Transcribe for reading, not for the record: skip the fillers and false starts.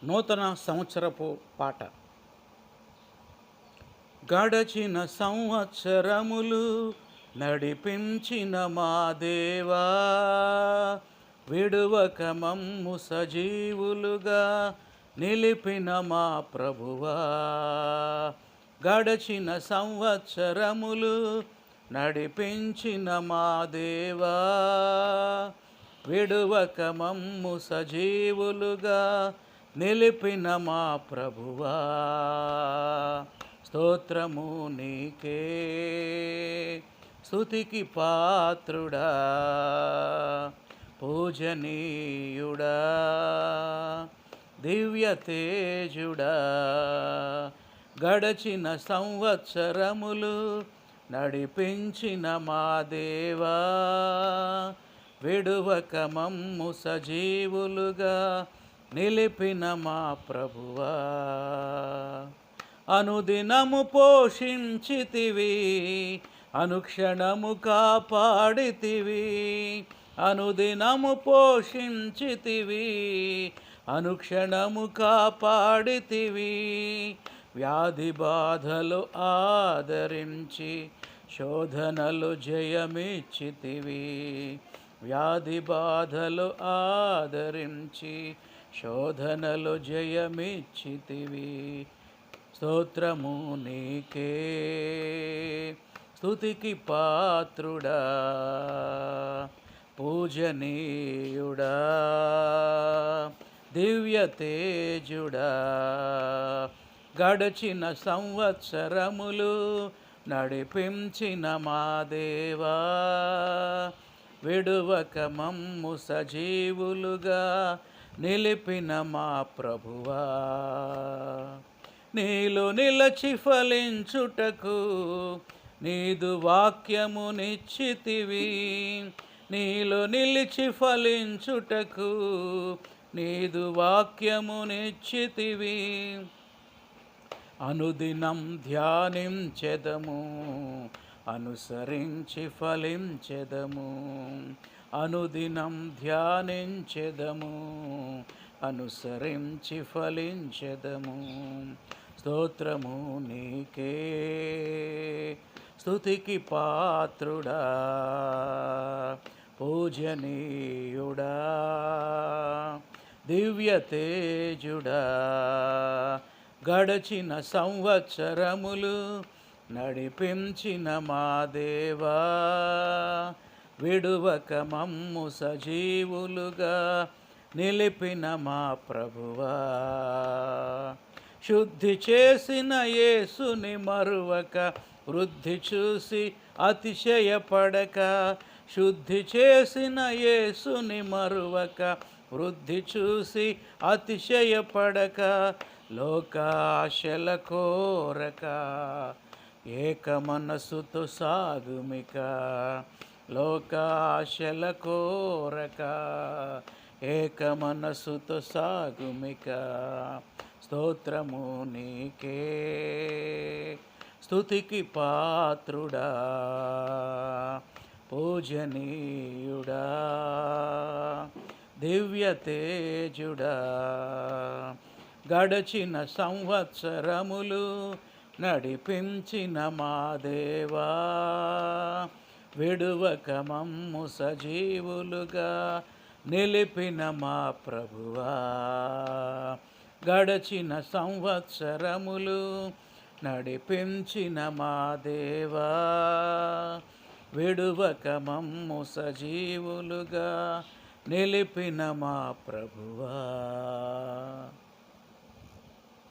నూతన సంవత్సరపు పాట. గడచిన సంవత్సరములు నడిపించిన మా దేవా, విడువక మమ్ము సజీవులుగా నిలిపిన మా ప్రభువా. గడచిన సంవత్సరములు నడిపించిన మా దేవా, విడువక మమ్ము సజీవులుగా నిలిపిన మా ప్రభువా. స్తోత్రము నీకే, స్తుతికి పాత్రుడా, పూజనీయుడా, దివ్య తేజుడా. గడచిన సంవత్సరములు నడిపించిన మా దేవా, విడువక మమ్ము సజీవులుగా నిలిపిన మా ప్రభువా. అనుదినము పోషించితివి, అనుక్షణము కాపాడితివి. అనుదినము పోషించితివి, అనుక్షణము కాపాడితివి. వ్యాధి బాధలు ఆదరించి శోధనలు జయమిచ్చితివి. వ్యాధి బాధలు ఆదరించి శోధనలు జయమిచ్చితివి. స్తోత్రము నీకే, స్తుతికి పాత్రుడా, పూజనీయుడా, దివ్య తేజుడా. గడచిన సంవత్సరములు నడిపించిన మా దేవా, విడువక మమ్ము సజీవులుగా నిలిపిన మా ప్రభువా. నీలో నిలచి ఫలించుటకు నీదు వాక్యము నిశ్చితివి. నీలో నిలిచి ఫలించుటకు నీదు వాక్యము నిశ్చితివి. అనుదినం ధ్యానించెదము, అనుసరించి ఫలించెదము. అనుదినం ధ్యానించెదము, అనుసరించి ఫలించెదము. స్తోత్రము నీకే, స్తుతికి పాత్రుడా, పూజనీయుడా, దివ్య తేజుడా. గడచిన సంవత్సరములు నడిపించిన మా దేవా, విడువక మమ్ము సజీవులుగా నిలిపిన మా ప్రభువా. శుద్ధి చేసిన యేసుని మరువక, వృద్ధి చూసి అతిశయపడక. శుద్ధి చేసిన యేసుని మరువక, వృద్ధి చూసి అతిశయపడక. లోకాశల కోరక, ఏక మనసుతో సాగుమిక. లోకాశల కోరక, ఏక మనసుతో సాగుమిక. స్తోత్రము నీకే, స్తుతికి పాత్రుడా, పూజనీయుడా, దివ్య తేజుడా. గడచిన సంవత్సరములు నడిపించిన మా దేవా, విడువక మమ్ము సజీవులుగా నిలిపిన మా ప్రభువా. గడచిన సంవత్సరములు నడిపించిన మా దేవా, విడువక మమ్ము సజీవులుగా నిలిపిన మా ప్రభువా.